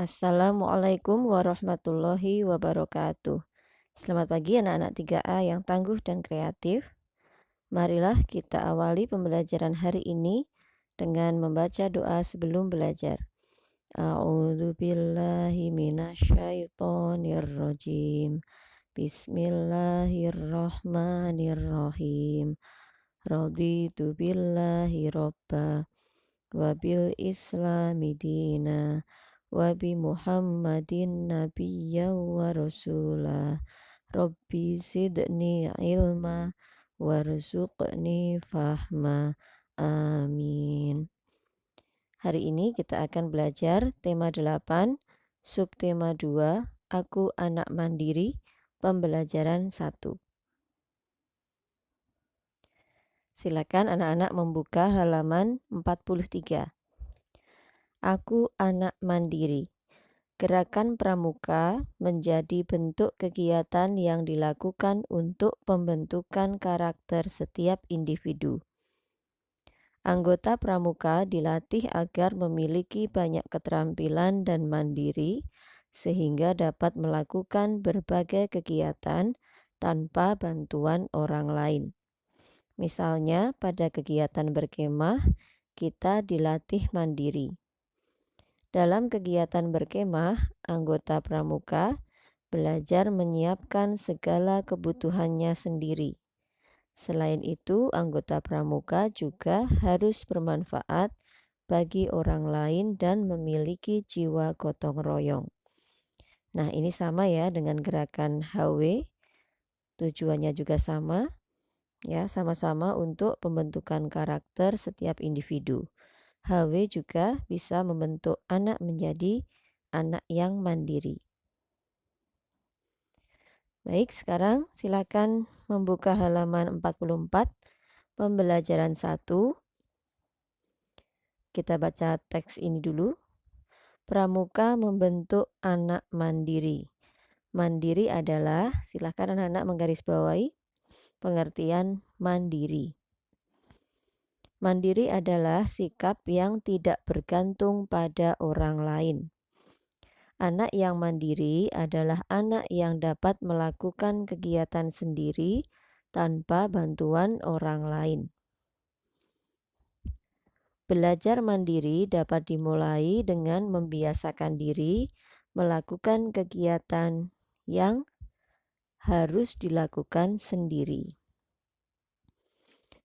Assalamualaikum warahmatullahi wabarakatuh. Selamat pagi anak-anak 3A yang tangguh dan kreatif. Marilah kita awali pembelajaran hari ini dengan membaca doa sebelum belajar. A'udzu billahi minasyaitonir rajim. Bismillahirrahmanirrahim. Raditu billahi robba wa bil islami dina wa bi Muhammadin nabiyya wa rasula. Rabbi zidni ilma warzuqni fahma. Amin. Hari ini kita akan belajar tema 8, subtema 2, Aku Anak Mandiri, pembelajaran 1. Silakan anak-anak membuka halaman 43. Aku anak mandiri. Gerakan pramuka menjadi bentuk kegiatan yang dilakukan untuk pembentukan karakter setiap individu. Anggota pramuka dilatih agar memiliki banyak keterampilan dan mandiri, sehingga dapat melakukan berbagai kegiatan tanpa bantuan orang lain. Misalnya, pada kegiatan berkemah, kita dilatih mandiri. Dalam kegiatan berkemah, anggota pramuka belajar menyiapkan segala kebutuhannya sendiri. Selain itu, anggota pramuka juga harus bermanfaat bagi orang lain dan memiliki jiwa gotong royong. Nah, ini sama ya dengan gerakan HW. Tujuannya juga sama, ya, sama-sama untuk pembentukan karakter setiap individu. HW juga bisa membentuk anak menjadi anak yang mandiri. Baik, sekarang silakan membuka halaman 44, pembelajaran 1. Kita baca teks ini dulu. Pramuka membentuk anak mandiri. Mandiri adalah, silakan anak-anak menggarisbawahi pengertian mandiri. Mandiri adalah sikap yang tidak bergantung pada orang lain. Anak yang mandiri adalah anak yang dapat melakukan kegiatan sendiri tanpa bantuan orang lain. Belajar mandiri dapat dimulai dengan membiasakan diri melakukan kegiatan yang harus dilakukan sendiri.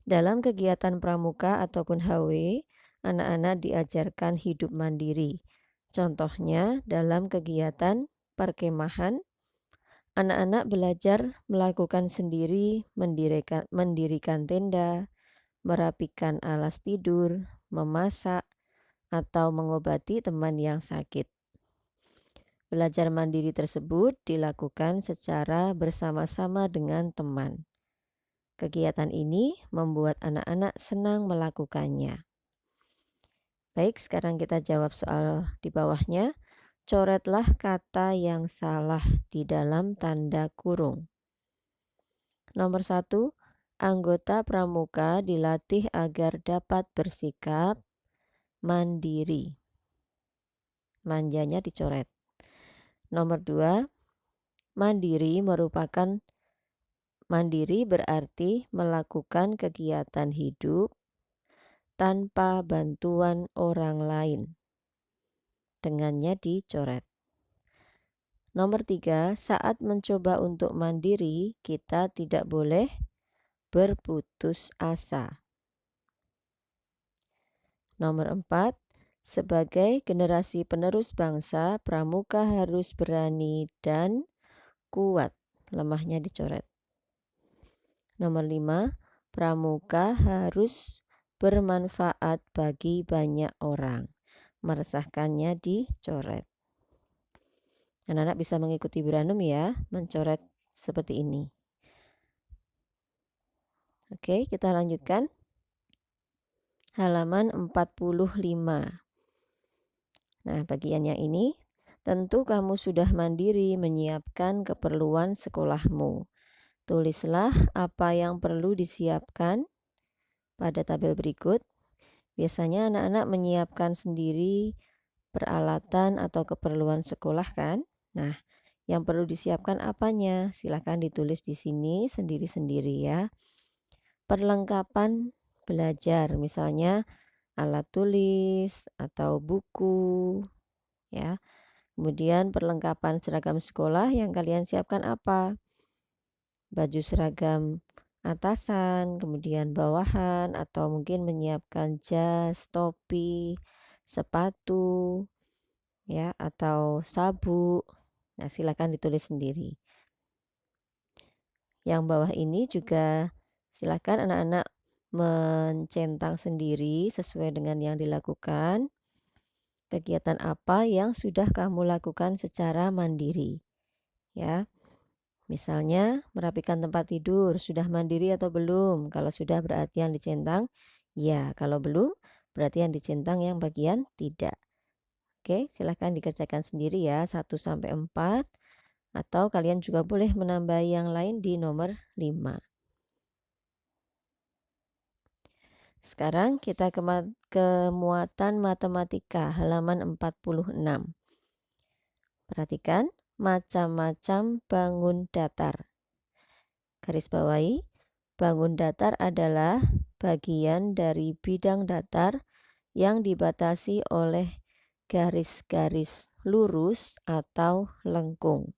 Dalam kegiatan pramuka ataupun HW, anak-anak diajarkan hidup mandiri. Contohnya dalam kegiatan perkemahan, anak-anak belajar melakukan sendiri, mendirikan tenda, merapikan alas tidur, memasak, atau mengobati teman yang sakit. Belajar mandiri tersebut dilakukan secara bersama-sama dengan teman. Kegiatan ini membuat anak-anak senang melakukannya. Baik, sekarang kita jawab soal di bawahnya. Coretlah kata yang salah di dalam tanda kurung. Nomor 1, anggota pramuka dilatih agar dapat bersikap mandiri. Manjanya dicoret. Nomor 2, mandiri berarti melakukan kegiatan hidup tanpa bantuan orang lain. Dengannya dicoret. Nomor 3, saat mencoba untuk mandiri, kita tidak boleh berputus asa. Nomor 4, sebagai generasi penerus bangsa, pramuka harus berani dan kuat. Lemahnya dicoret. Nomor 5, pramuka harus bermanfaat bagi banyak orang. Meresahkannya dicoret. Anak-anak bisa mengikuti Beranum ya, mencoret seperti ini. Oke, kita lanjutkan. Halaman 45. Nah, bagian yang ini, tentu kamu sudah mandiri menyiapkan keperluan sekolahmu. Tulislah apa yang perlu disiapkan pada tabel berikut. Biasanya anak-anak menyiapkan sendiri peralatan atau keperluan sekolah kan? Nah, yang perlu disiapkan apanya? Silahkan ditulis di sini sendiri-sendiri ya. Perlengkapan belajar, misalnya alat tulis atau buku ya. Kemudian perlengkapan seragam sekolah yang kalian siapkan apa? Baju seragam atasan, kemudian bawahan, atau mungkin menyiapkan jas, topi, sepatu, ya, atau sabuk. Nah, silakan ditulis sendiri. Yang bawah ini juga silakan anak-anak mencentang sendiri sesuai dengan yang dilakukan. Kegiatan apa yang sudah kamu lakukan secara mandiri? Ya, misalnya merapikan tempat tidur, sudah mandiri atau belum? Kalau sudah berarti yang dicentang, ya. Kalau belum, berarti yang dicentang yang bagian tidak. Oke, silahkan dikerjakan sendiri ya, 1 sampai 4. Atau kalian juga boleh menambah yang lain di nomor 5. Sekarang kita ke muatan matematika halaman 46. Perhatikan, macam-macam bangun datar. Garis bawahi, bangun datar adalah bagian dari bidang datar yang dibatasi oleh garis-garis lurus atau lengkung.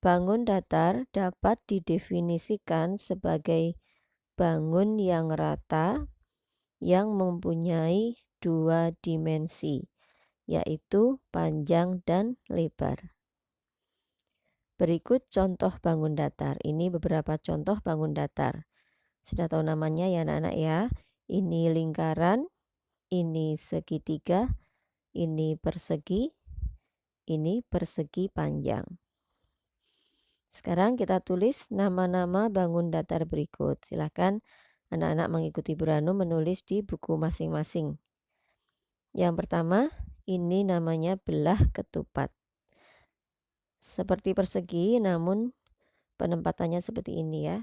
Bangun datar dapat didefinisikan sebagai bangun yang rata yang mempunyai 2 dimensi, yaitu panjang dan lebar. Berikut contoh bangun datar. Ini beberapa contoh bangun datar. Sudah tahu namanya ya anak-anak ya. Ini lingkaran, ini segitiga, ini persegi, ini persegi panjang. Sekarang kita tulis nama-nama bangun datar berikut. Silakan anak-anak mengikuti Bu Ranu menulis di buku masing-masing. Yang pertama, ini namanya belah ketupat. Seperti persegi namun penempatannya seperti ini ya.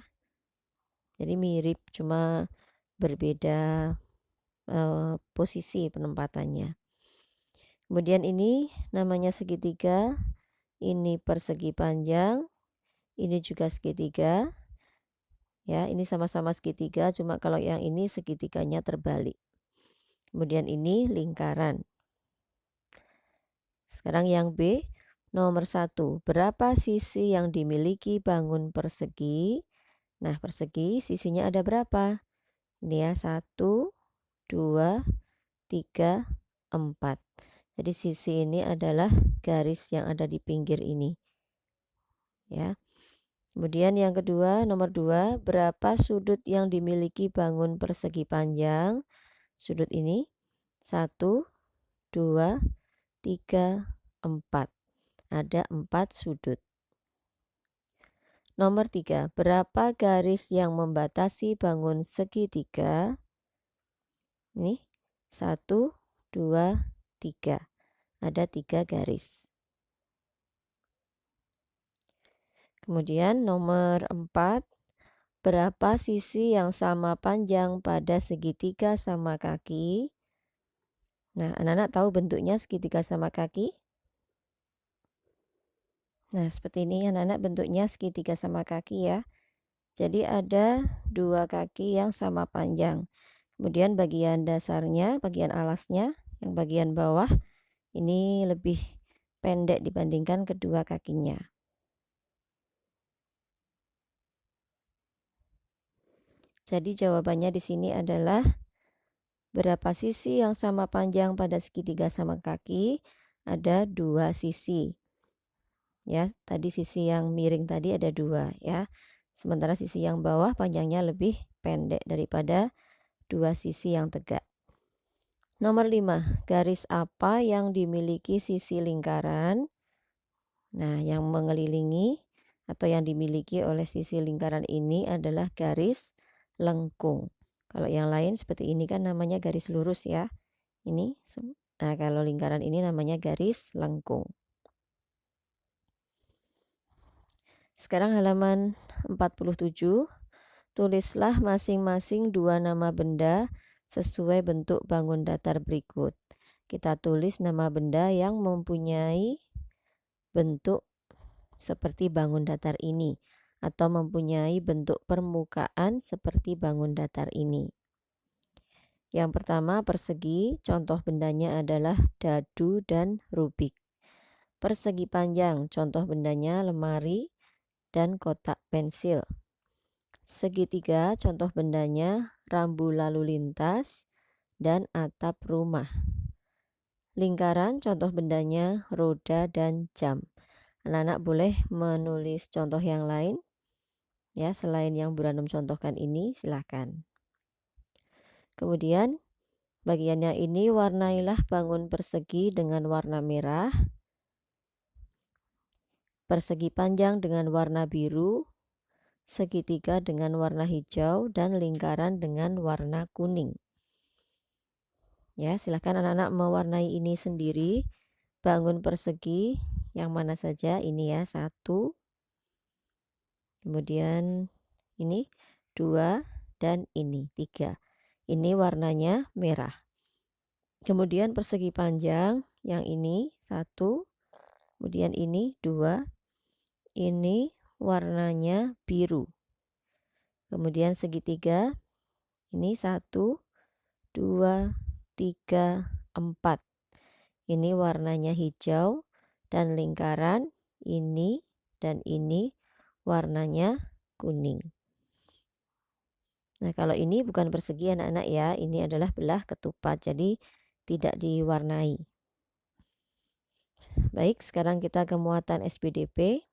Jadi mirip, cuma berbeda posisi penempatannya. Kemudian ini namanya segitiga, ini persegi panjang, ini juga segitiga. Ya, ini sama-sama segitiga, cuma kalau yang ini segitiganya terbalik. Kemudian ini lingkaran. Sekarang yang B, nomor 1. Berapa sisi yang dimiliki bangun persegi? Nah, persegi sisinya ada berapa? Ini ya, 1, 2, 3, 4. Jadi sisi ini adalah garis yang ada di pinggir ini. Ya. Kemudian yang kedua, nomor 2, berapa sudut yang dimiliki bangun persegi panjang? Sudut ini 1, 2, 3, 4. Ada 4 sudut. Nomor 3, berapa garis yang membatasi bangun segitiga? Ini 1, 2, 3. Ada 3 garis. Kemudian nomor 4, berapa sisi yang sama panjang pada segitiga sama kaki? Nah, anak-anak tahu bentuknya segitiga sama kaki? Nah, seperti ini anak-anak bentuknya segitiga sama kaki ya. Jadi ada 2 kaki yang sama panjang. Kemudian bagian dasarnya, bagian alasnya, yang bagian bawah ini lebih pendek dibandingkan kedua kakinya. Jadi jawabannya di sini adalah berapa sisi yang sama panjang pada segitiga sama kaki? Ada 2 sisi. Ya, tadi sisi yang miring tadi ada 2 ya. Sementara sisi yang bawah panjangnya lebih pendek daripada 2 sisi yang tegak. Nomor 5, garis apa yang dimiliki sisi lingkaran? Nah, yang mengelilingi atau yang dimiliki oleh sisi lingkaran ini adalah garis lengkung. Kalau yang lain seperti ini kan namanya garis lurus ya. Ini, nah kalau lingkaran ini namanya garis lengkung. Sekarang halaman 47, tulislah masing-masing 2 nama benda sesuai bentuk bangun datar berikut. kita tulis nama benda yang mempunyai bentuk seperti bangun datar ini atau mempunyai bentuk permukaan seperti bangun datar ini. Yang pertama persegi, contoh bendanya adalah dadu dan rubik. Persegi panjang, contoh bendanya lemari dan kotak pensil. Segitiga, contoh bendanya rambu lalu lintas dan atap rumah. Lingkaran, contoh bendanya roda dan jam. Anak-anak boleh menulis contoh yang lain ya, selain yang Bu Ranum contohkan ini, silahkan. Kemudian bagian yang ini, warnailah bangun persegi dengan warna merah, persegi panjang dengan warna biru, segitiga dengan warna hijau, dan lingkaran dengan warna kuning. Ya, silahkan anak-anak mewarnai ini sendiri. Bangun persegi yang mana saja, ini ya, 1, kemudian ini 2, dan ini 3. Ini warnanya merah. Kemudian persegi panjang yang ini 1, kemudian ini 2, ini warnanya biru. Kemudian segitiga ini 1, 2, 3, 4. Ini warnanya hijau, dan lingkaran ini dan ini warnanya kuning. Nah, kalau ini bukan persegi anak-anak ya, ini adalah belah ketupat, jadi tidak diwarnai. Baik, sekarang kita ke muatan SPDP.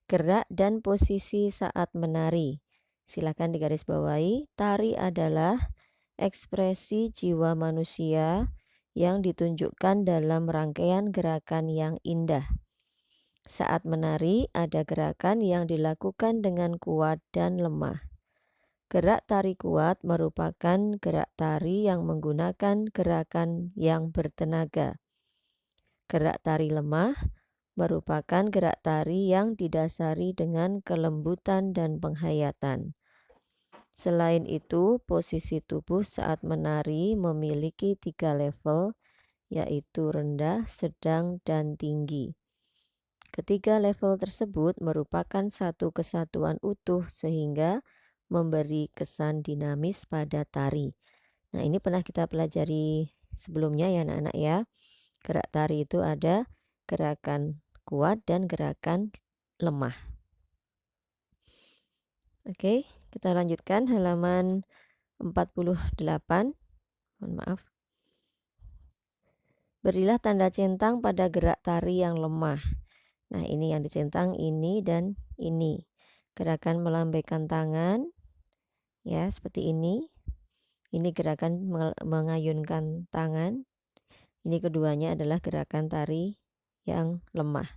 Gerak dan posisi saat menari. Silakan digarisbawahi, tari adalah ekspresi jiwa manusia yang ditunjukkan dalam rangkaian gerakan yang indah. Saat menari, ada gerakan yang dilakukan dengan kuat dan lemah. Gerak tari kuat merupakan gerak tari yang menggunakan gerakan yang bertenaga. Gerak tari lemah merupakan gerak tari yang didasari dengan kelembutan dan penghayatan. Selain itu, posisi tubuh saat menari memiliki 3 level, yaitu rendah, sedang, dan tinggi. Ketiga level tersebut merupakan satu kesatuan utuh sehingga memberi kesan dinamis pada tari. Nah, ini pernah kita pelajari sebelumnya ya anak-anak ya. Gerak tari itu ada gerakan kuat dan gerakan lemah. Oke, kita lanjutkan halaman 48. Mohon maaf. Berilah tanda centang pada gerak tari yang lemah. Nah, ini yang dicentang ini dan ini. Gerakan melambaikan tangan ya, seperti ini. Ini gerakan mengayunkan tangan. Ini keduanya adalah gerakan tari yang lemah.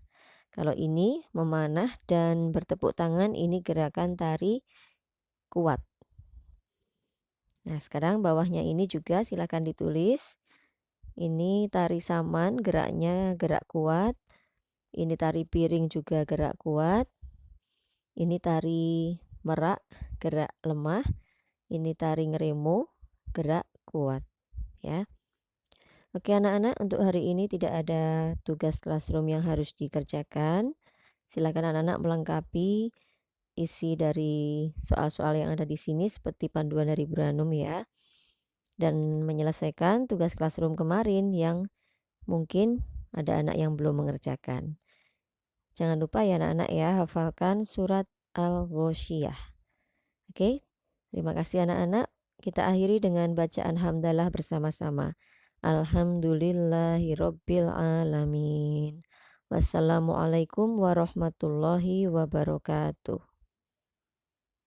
Kalau ini memanah dan bertepuk tangan, ini gerakan tari kuat. Nah, sekarang bawahnya ini juga silakan ditulis. Ini tari saman, geraknya gerak kuat. Ini tari piring juga gerak kuat. Ini tari merak, gerak lemah. Ini tari ngeremo, gerak kuat. Ya. Oke anak-anak, untuk hari ini tidak ada tugas classroom yang harus dikerjakan. Silakan anak-anak melengkapi isi dari soal-soal yang ada di sini seperti panduan dari Bu Ranum ya. Dan menyelesaikan tugas classroom kemarin yang mungkin ada anak yang belum mengerjakan. Jangan lupa ya anak-anak ya, hafalkan surat Al-Ghoshiyah. Oke, terima kasih anak-anak. Kita akhiri dengan bacaan hamdalah bersama-sama. Alhamdulillahirabbil alamin. Wassalamualaikum warahmatullahi wabarakatuh.